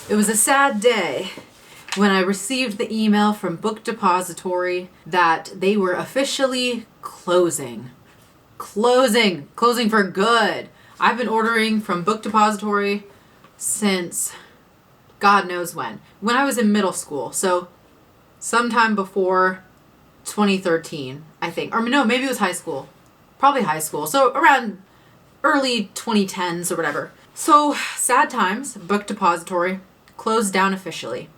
It was a sad day when I received the email from Book Depository that they were officially closing. Closing for good. I've been ordering from Book Depository since God knows when. When I was in middle school. So sometime before 2013, I think. Or no, maybe it was high school. Probably high school. So around early 2010s or whatever. So sad times. Book Depository closed down officially.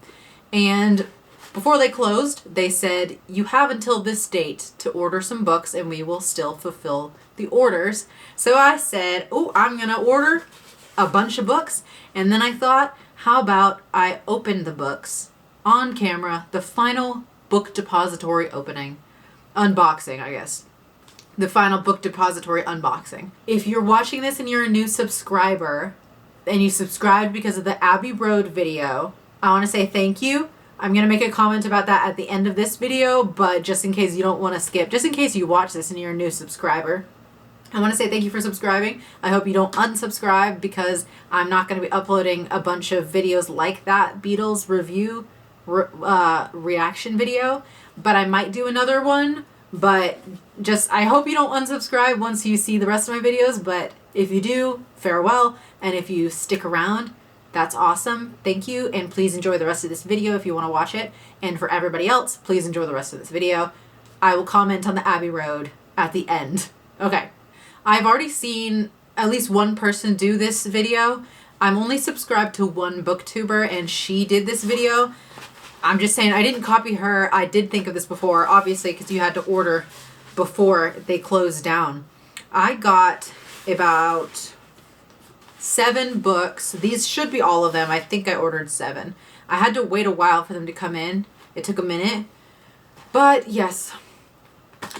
And before they closed, they said, you have until this date to order some books and we will still fulfill the orders. So I said, oh, I'm going to order a bunch of books. And then I thought, how about I open the books on camera, the Final Book Depository opening. Unboxing, I guess. The Final Book Depository unboxing. If you're watching this and you're a new subscriber, and you subscribed because of the Abbey Road video, I want to say thank you. I'm going to make a comment about that at the end of this video, but just in case you don't want to skip, just in case you watch this and you're a new subscriber, I want to say thank you for subscribing. I hope you don't unsubscribe because I'm not going to be uploading a bunch of videos like that Beatles review reaction video, but I might do another one. But just, I hope you don't unsubscribe once you see the rest of my videos, but if you do, farewell. And if you stick around, that's awesome. Thank you. And please enjoy the rest of this video if you want to watch it. And for everybody else, please enjoy the rest of this video. I will comment on the Abbey Road at the end. Okay. I've already seen at least one person do this video. I'm only subscribed to one booktuber and she did this video. I'm just saying, I didn't copy her. I did think of this before, obviously, because you had to order before they closed down. I got about 7 books. These should be all of them. I think I ordered 7. I had to wait a while for them to come in. It took a minute. But yes,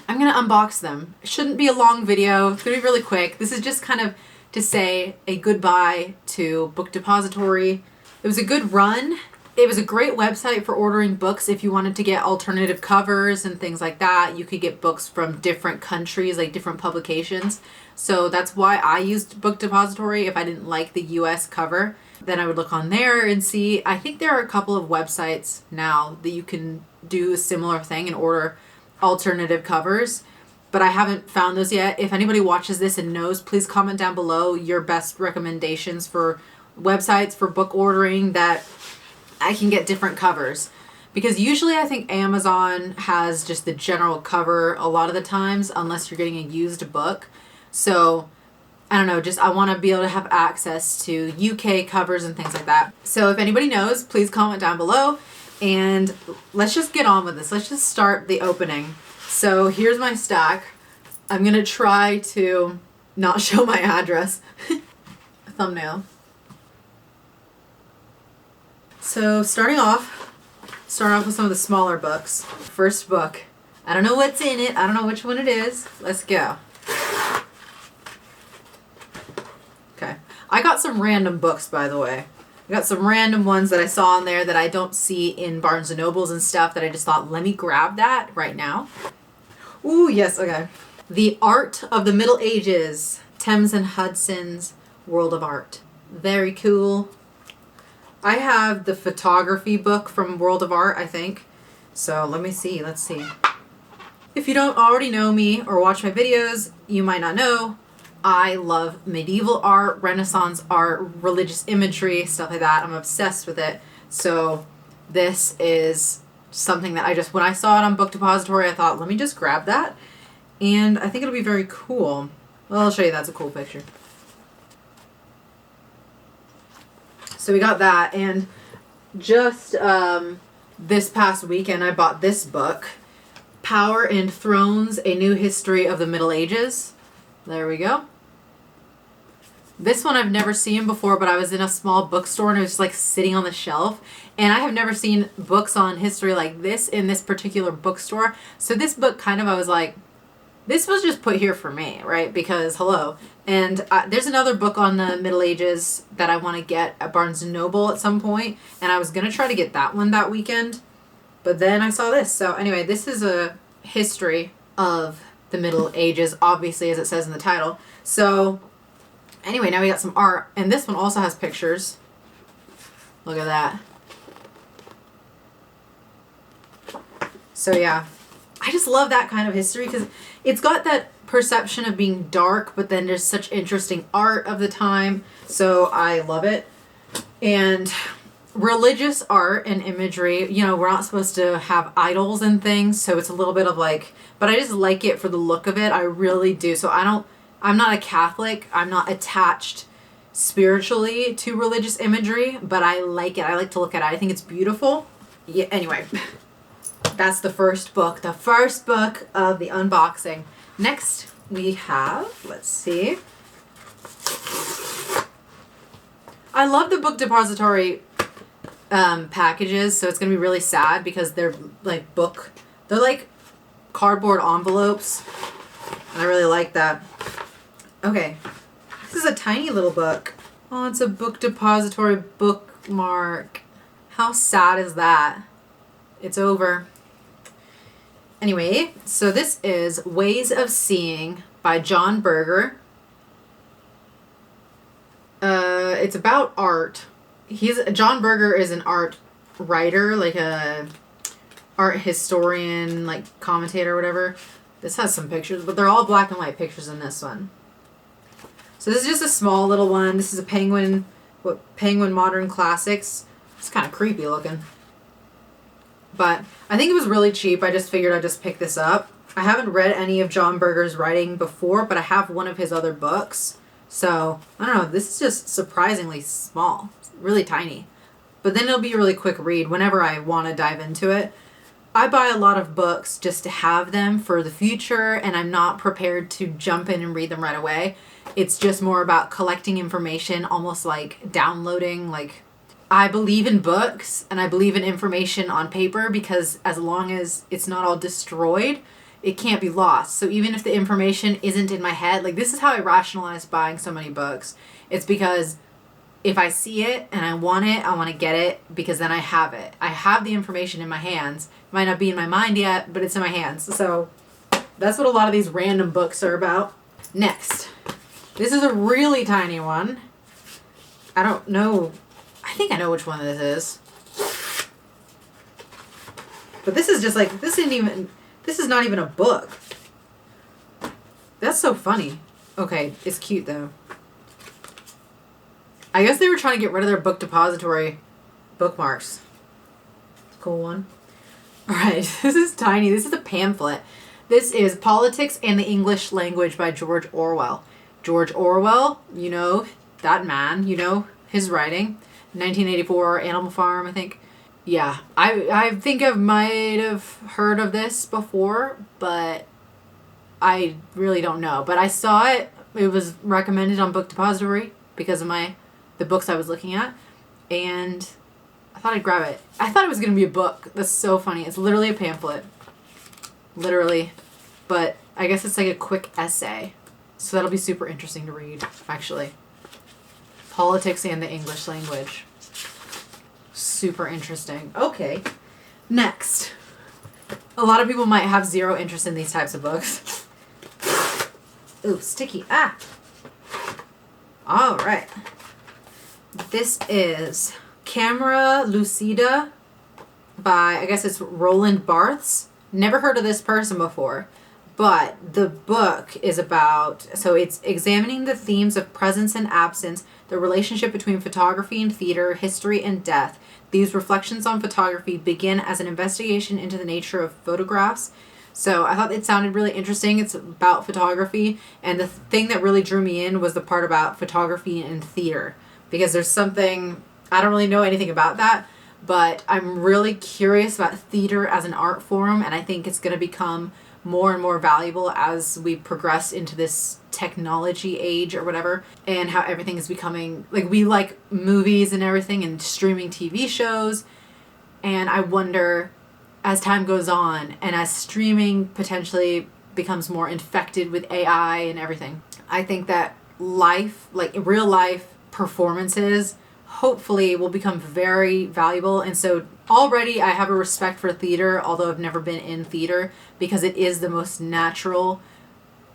I'm going to unbox them. It shouldn't be a long video. It's going to be really quick. This is just kind of to say a goodbye to Book Depository. It was a good run. It was a great website for ordering books if you wanted to get alternative covers and things like that. You could get books from different countries, like different publications. So that's why I used Book Depository. If I didn't like the US cover, then I would look on there and see. I think there are a couple of websites now that you can do a similar thing and order alternative covers, but I haven't found those yet. If anybody watches this and knows, please comment down below your best recommendations for websites for book ordering that I can get different covers, because usually I think Amazon has just the general cover a lot of the times, unless you're getting a used book. So I don't know, just I want to be able to have access to UK covers and things like that. So if anybody knows, please comment down below and let's just get on with this. Let's just start the opening. So here's my stack. I'm going to try to not show my address. Thumbnail. So starting off with some of the smaller books. First book. I don't know what's in it. I don't know which one it is. Let's go. Okay. I got some random books, by the way. I got some random ones that I saw on there that I don't see in Barnes & Nobles and stuff that I just thought, let me grab that right now. Ooh, yes, okay. The Art of the Middle Ages. Thames and Hudson's World of Art. Very cool. I have the photography book from World of Art, I think. So let me see. Let's see. If you don't already know me or watch my videos, you might not know. I love medieval art, Renaissance art, religious imagery, stuff like that. I'm obsessed with it. So this is something that I just, when I saw it on Book Depository, I thought, let me just grab that. And I think it'll be very cool. Well, I'll show you. That's a cool picture. So we got that, and just this past weekend I bought this book, Power and Thrones, A New History of the Middle Ages. There we go. This one I've never seen before, but I was in a small bookstore and it was just like sitting on the shelf, and I have never seen books on history like this in this particular bookstore. So this book kind of, I was like, this was just put here for me, right? Because hello. And there's another book on the Middle Ages that I want to get at Barnes & Noble at some point, and I was going to try to get that one that weekend, but then I saw this. So anyway, this is a history of the Middle Ages, obviously, as it says in the title. So anyway, now we got some art, and this one also has pictures. Look at that. So yeah, I just love that kind of history because it's got that perception of being dark, but then there's such interesting art of the time. So I love it. And religious art and imagery, you know, we're not supposed to have idols and things, so it's a little bit of like, but I just like it for the look of it. I really do. So I'm not a Catholic. I'm not attached spiritually to religious imagery, but I like it. I like to look at it. I think it's beautiful. Yeah, anyway, that's the first book of the unboxing. Next we have, let's see. I love the Book Depository packages, so it's going to be really sad because they're like cardboard envelopes, and I really like that. Okay, this is a tiny little book. Oh, it's a Book Depository bookmark. How sad is that? It's over. Anyway, so this is Ways of Seeing by John Berger. It's about art. John Berger is an art writer, like a art historian, like commentator or whatever. This has some pictures, but they're all black and white pictures in this one. So this is just a small little one. This is a Penguin Modern Classics. It's kind of creepy looking. But I think it was really cheap. I just figured I'd just pick this up. I haven't read any of John Berger's writing before, but I have one of his other books. So, I don't know, this is just surprisingly small. It's really tiny. But then it'll be a really quick read whenever I want to dive into it. I buy a lot of books just to have them for the future, and I'm not prepared to jump in and read them right away. It's just more about collecting information, almost like downloading. Like, I believe in books, and I believe in information on paper, because as long as it's not all destroyed, it can't be lost. So even if the information isn't in my head, like this is how I rationalize buying so many books. It's because if I see it and I want to get it, because then I have it. I have the information in my hands. It might not be in my mind yet, but it's in my hands. So that's what a lot of these random books are about. Next, this is a really tiny one. I don't know. I think I know which one this is. But this is just like, this is not even a book. That's so funny. Okay, it's cute though. I guess they were trying to get rid of their Book Depository bookmarks. Cool one. Alright, this is tiny. This is a pamphlet. This is Politics and the English Language by George Orwell. George Orwell, you know, that man, you know, his writing. 1984, Animal Farm, I think. Yeah, I think I might have heard of this before, but I really don't know. But I saw it. It was recommended on Book Depository because of the books I was looking at, and I thought I'd grab it. I thought it was going to be a book. That's so funny. It's literally a pamphlet. Literally. But I guess it's like a quick essay. So that'll be super interesting to read, actually. Politics and the English Language. Super interesting. Okay. Next. A lot of people might have zero interest in these types of books. Ooh, sticky. Ah! Alright. This is Camera Lucida by, I guess it's Roland Barthes. Never heard of this person before. But the book is about, so it's examining the themes of presence and absence, the relationship between photography and theater, history and death. These reflections on photography begin as an investigation into the nature of photographs. So I thought it sounded really interesting. It's about photography, and the thing that really drew me in was the part about photography and theater, because there's something, I don't really know anything about that, but I'm really curious about theater as an art form, and I think it's going to become more and more valuable as we progress into this technology age or whatever, and how everything is becoming, like, we like movies and everything and streaming TV shows, and I wonder, as time goes on and as streaming potentially becomes more infected with AI and everything, I think that life, like real life performances, hopefully will become very valuable. And so already I have a respect for theater, although I've never been in theater, because it is the most natural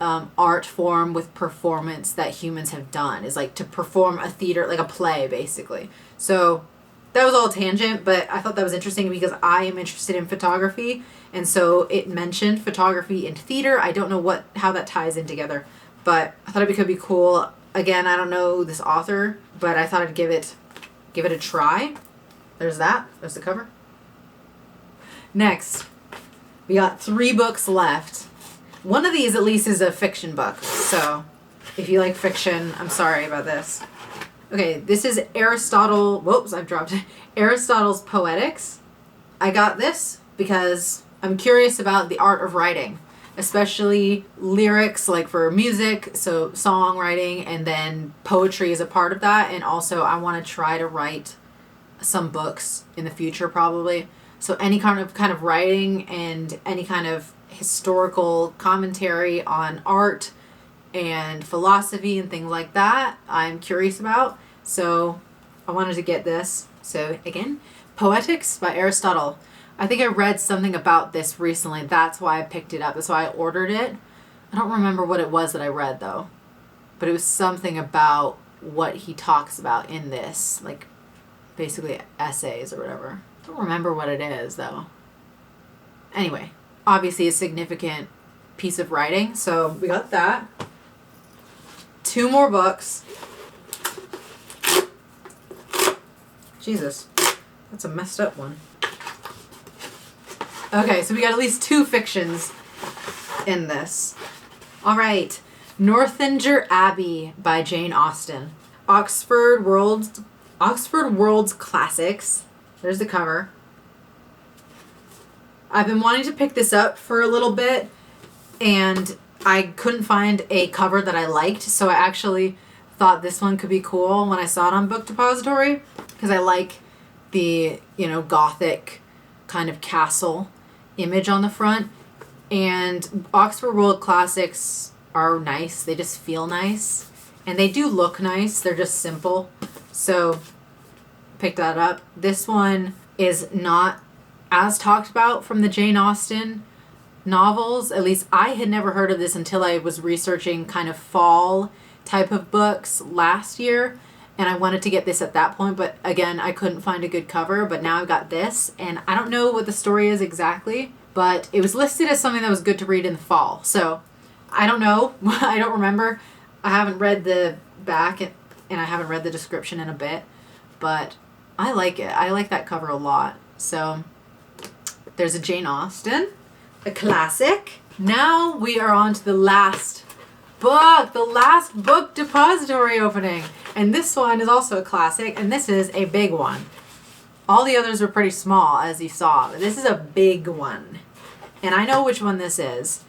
art form with performance that humans have done, is like to perform a theater, like a play basically. So that was all a tangent, but I thought that was interesting because I am interested in photography, and so it mentioned photography and theater. I don't know how that ties in together, but I thought it could be cool. Again, I don't know this author, but I thought I'd give it a try. There's that. There's the cover. Next, we got 3 books left. One of these at least is a fiction book, so if you like fiction, I'm sorry about this. Okay, this is Aristotle. Whoops, I've dropped it. Aristotle's Poetics. I got this because I'm curious about the art of writing, especially lyrics, like for music, so songwriting, and then poetry is a part of that. And also, I want to try to write some books in the future, probably. So any kind of writing and any kind of historical commentary on art and philosophy and things like that I'm curious about, so I wanted to get this. So again, Poetics by Aristotle. I think I read something about this recently. That's why I picked it up. That's why I ordered it. I don't remember what it was that I read though, but it was something about what he talks about in this, like basically essays or whatever. I don't remember what it is though. Anyway, obviously a significant piece of writing, so we got that. 2 more books. Jesus, that's a messed up one. Okay, so we got at least 2 fictions in this. All right, Northanger Abbey by Jane Austen. Oxford World's Classics. There's the cover. I've been wanting to pick this up for a little bit, and I couldn't find a cover that I liked, so I actually thought this one could be cool when I saw it on Book Depository, because I like the, Gothic kind of castle image on the front. And Oxford World Classics are nice. They just feel nice. And they do look nice. They're just simple. So, picked that up. This one is not as talked about from the Jane Austen novels. At least I had never heard of this until I was researching kind of fall type of books last year, and I wanted to get this at that point, but again, I couldn't find a good cover. But now I've got this, and I don't know what the story is exactly, but it was listed as something that was good to read in the fall. So I don't know. I don't remember. I haven't read the back, and I haven't read the description in a bit, but I like it. I like that cover a lot. So there's a Jane Austen, a classic. Now we are on to the last book depository opening. And this one is also a classic, and this is a big one. All the others were pretty small, as you saw, but this is a big one. And I know which one this is.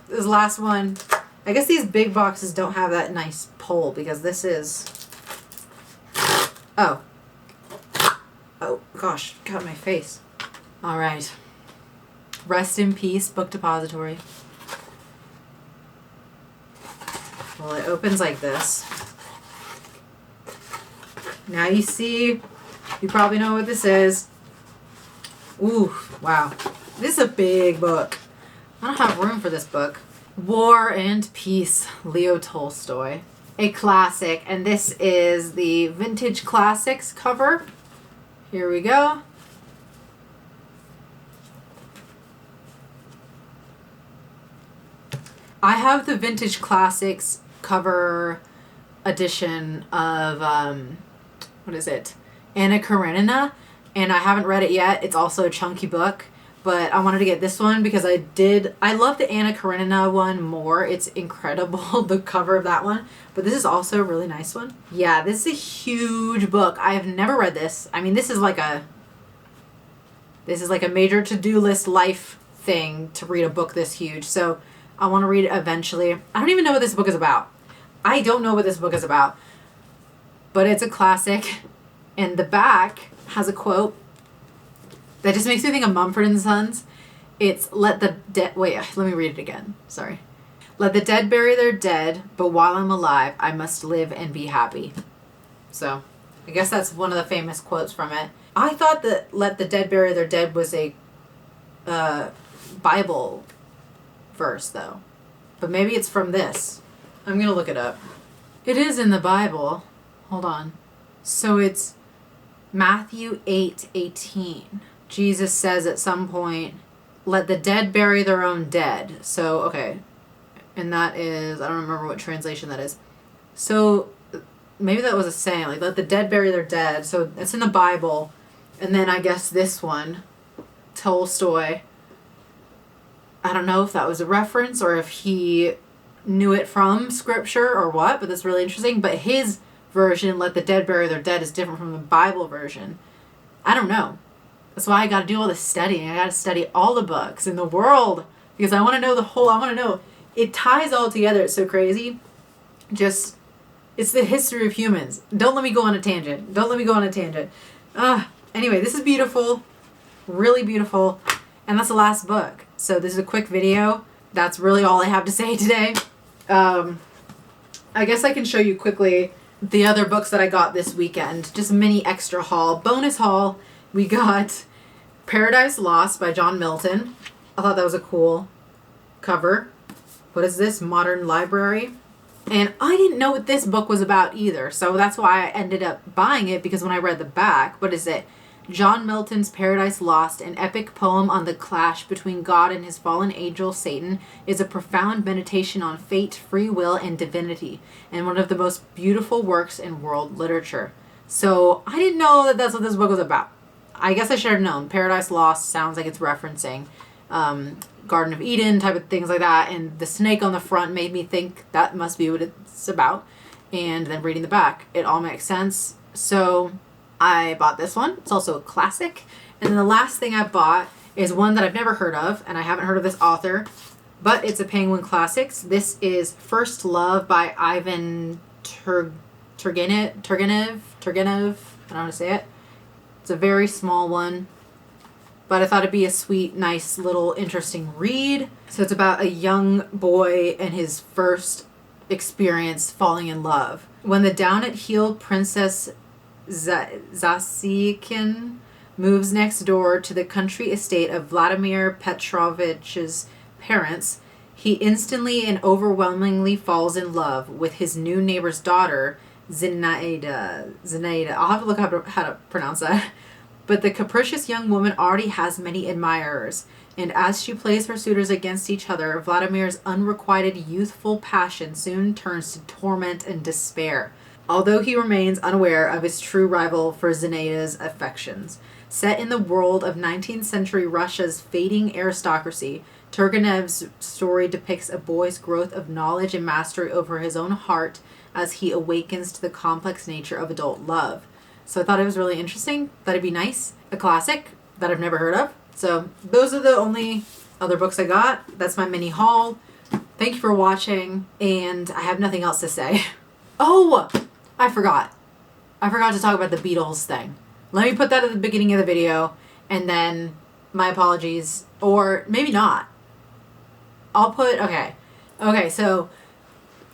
This last one, I guess these big boxes don't have that nice pull, because this is... Oh gosh, got my face. All right. Rest in peace, Book Depository. Well, it opens like this. Now you see, you probably know what this is. Ooh, wow. This is a big book. I don't have room for this book. War and Peace, Leo Tolstoy. A classic, and this is the Vintage Classics cover. Here we go. I have the Vintage Classics cover edition of, what is it? Anna Karenina, and I haven't read it yet. It's also a chunky book, but I wanted to get this one because I love the Anna Karenina one more. It's incredible, the cover of that one, but this is also a really nice one. Yeah, this is a huge book. I have never read this. I mean, this is like a major to-do list life thing to read a book this huge, so I want to read it eventually. I don't even know what this book is about. I don't know what this book is about, but it's a classic, and the back has a quote that just makes me think of Mumford & Sons. It's, let the dead... Wait, let me read it again. Sorry. Let the dead bury their dead, but while I'm alive, I must live and be happy. So, I guess that's one of the famous quotes from it. I thought that let the dead bury their dead was a Bible verse, though. But maybe it's from this. I'm going to look it up. It is in the Bible. Hold on. So it's Matthew 8:18. Jesus says at some point, let the dead bury their own dead. So, okay. And that is, I don't remember what translation that is. So, maybe that was a saying, like, let the dead bury their dead. So, it's in the Bible. And then I guess this one, Tolstoy, I don't know if that was a reference or if he knew it from scripture or what, but that's really interesting. But his version, let the dead bury their dead, is different from the Bible version. I don't know. That's why I got to do all this studying. I got to study all the books in the world because I want to know I want to know. It ties all together. It's so crazy. Just, it's the history of humans. Don't let me go on a tangent. Anyway, this is beautiful. Really beautiful. And that's the last book. So this is a quick video. That's really all I have to say today. I guess I can show you quickly the other books that I got this weekend. Just a mini extra haul. Bonus haul. We got Paradise Lost by John Milton. I thought that was a cool cover. What is this? Modern Library. And I didn't know what this book was about either. So that's why I ended up buying it, because when I read the back, what is it? John Milton's Paradise Lost, an epic poem on the clash between God and his fallen angel Satan, is a profound meditation on fate, free will, and divinity, and one of the most beautiful works in world literature. So I didn't know that that's what this book was about. I guess I should have known. Paradise Lost sounds like it's referencing Garden of Eden type of things like that, and the snake on the front made me think that must be what it's about. And then reading the back, it all makes sense. So I bought this one. It's also a classic. And then the last thing I bought is one that I've never heard of, and I haven't heard of this author, but it's a Penguin Classics. This is First Love by Ivan Turgenev. I don't know how to say it. It's a very small one, but I thought it'd be a sweet, nice, little, interesting read. So it's about a young boy and his first experience falling in love. When the down-at-heel Princess Zasykin moves next door to the country estate of Vladimir Petrovich's parents, he instantly and overwhelmingly falls in love with his new neighbor's daughter, Zinaida. I'll have to look up how to pronounce that. But the capricious young woman already has many admirers, and as she plays her suitors against each other, Vladimir's unrequited youthful passion soon turns to torment and despair, although he remains unaware of his true rival for Zinaida's affections. Set in the world of 19th century Russia's fading aristocracy, Turgenev's story depicts a boy's growth of knowledge and mastery over his own heart as he awakens to the complex nature of adult love. So I thought it was really interesting. Thought it'd be nice. A classic that I've never heard of. So those are the only other books I got. That's my mini haul. Thank you for watching, and I have nothing else to say. Oh, I forgot. I forgot to talk about the Beatles thing. Let me put that at the beginning of the video, and then my apologies, or maybe not. I'll put, okay, so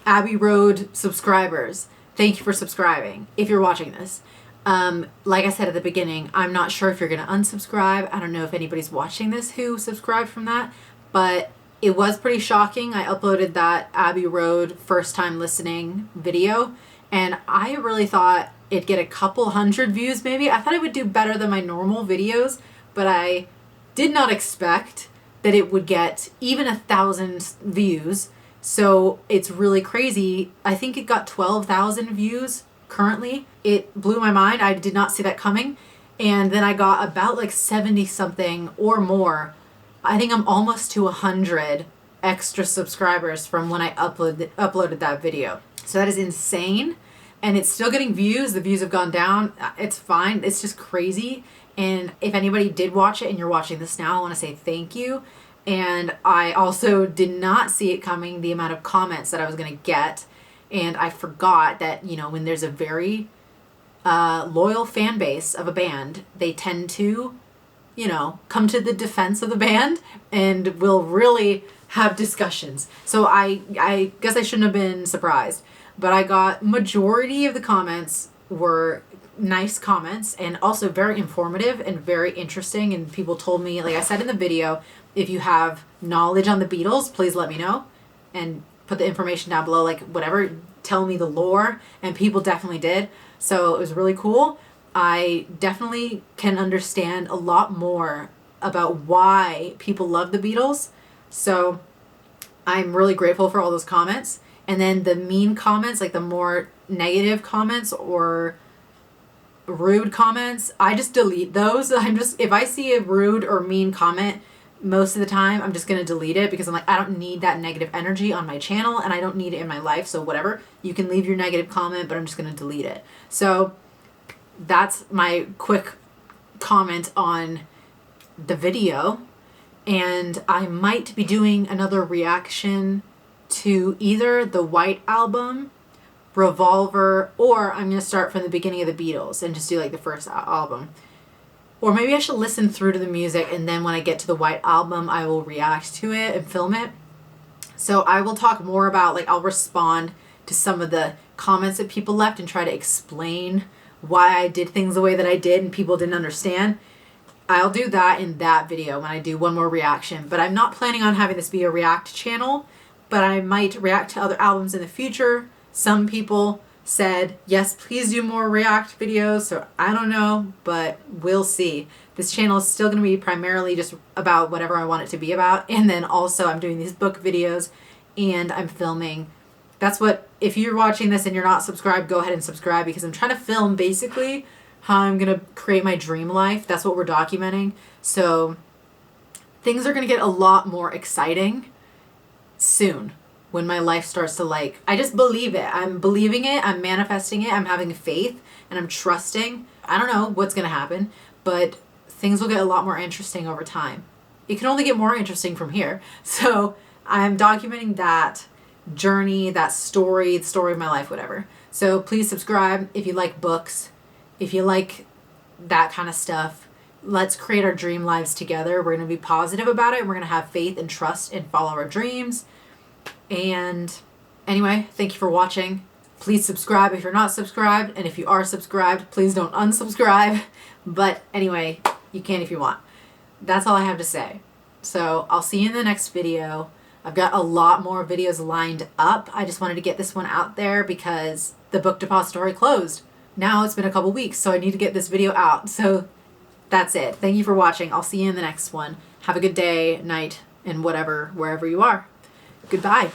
Abbey Road subscribers, thank you for subscribing, if you're watching this. Like I said at the beginning, I'm not sure if you're going to unsubscribe. I don't know if anybody's watching this who subscribed from that, but it was pretty shocking. I uploaded that Abbey Road first time listening video, and I really thought it'd get a couple hundred views maybe. I thought it would do better than my normal videos, but I did not expect that it would get even 1,000 views. So it's really crazy. I think it got 12,000 views currently. It blew my mind. I did not see that coming. And then I got about like 70 something or more. I think I'm almost to 100 extra subscribers from when I uploaded that video. So that is insane. And it's still getting views. The views have gone down. It's fine. It's just crazy. And if anybody did watch it and you're watching this now, I want to say thank you. And I also did not see it coming, the amount of comments that I was going to get. And I forgot that, you know, when there's a very loyal fan base of a band, they tend to, you know, come to the defense of the band and will really have discussions. So I guess I shouldn't have been surprised. But I got majority of the comments were nice comments and also very informative and very interesting. And people told me, like I said in the video, if you have knowledge on the Beatles, please let me know and put the information down below, like whatever, tell me the lore. And people definitely did. So it was really cool. I definitely can understand a lot more about why people love the Beatles. So I'm really grateful for all those comments. And then the mean comments, like the more negative comments or rude comments, I just delete those. If I see a rude or mean comment, most of the time I'm just going to delete it because I'm like, I don't need that negative energy on my channel and I don't need it in my life. So whatever, you can leave your negative comment, but I'm just going to delete it. So that's my quick comment on the video. And I might be doing another reaction to either the White Album, Revolver, or I'm going to start from the beginning of the Beatles and just do like the first album. Or maybe I should listen through to the music and then when I get to the White Album, I will react to it and film it. So I will talk more about, like, I'll respond to some of the comments that people left and try to explain why I did things the way that I did and people didn't understand. I'll do that in that video when I do one more reaction. But I'm not planning on having this be a react channel, but I might react to other albums in the future. Some people said, yes, please do more react videos. So I don't know, but we'll see. This channel is still going to be primarily just about whatever I want it to be about. And then also I'm doing these book videos and I'm filming. That's what, if you're watching this and you're not subscribed, go ahead and subscribe because I'm trying to film basically how I'm going to create my dream life. That's what we're documenting. So things are going to get a lot more exciting soon. When my life starts to, like, I just believe it. I'm believing it. I'm manifesting it. I'm having faith and I'm trusting. I don't know what's going to happen, but things will get a lot more interesting over time. It can only get more interesting from here. So I'm documenting that journey, that story, the story of my life, whatever. So please subscribe if you like books, if you like that kind of stuff. Let's create our dream lives together. We're going to be positive about it. We're going to have faith and trust and follow our dreams. And anyway, thank you for watching. Please subscribe if you're not subscribed. And if you are subscribed, please don't unsubscribe. But anyway, you can if you want. That's all I have to say. So I'll see you in the next video. I've got a lot more videos lined up. I just wanted to get this one out there because the book depository closed. Now it's been a couple weeks, so I need to get this video out. So that's it. Thank you for watching. I'll see you in the next one. Have a good day, night, and whatever, wherever you are. Goodbye.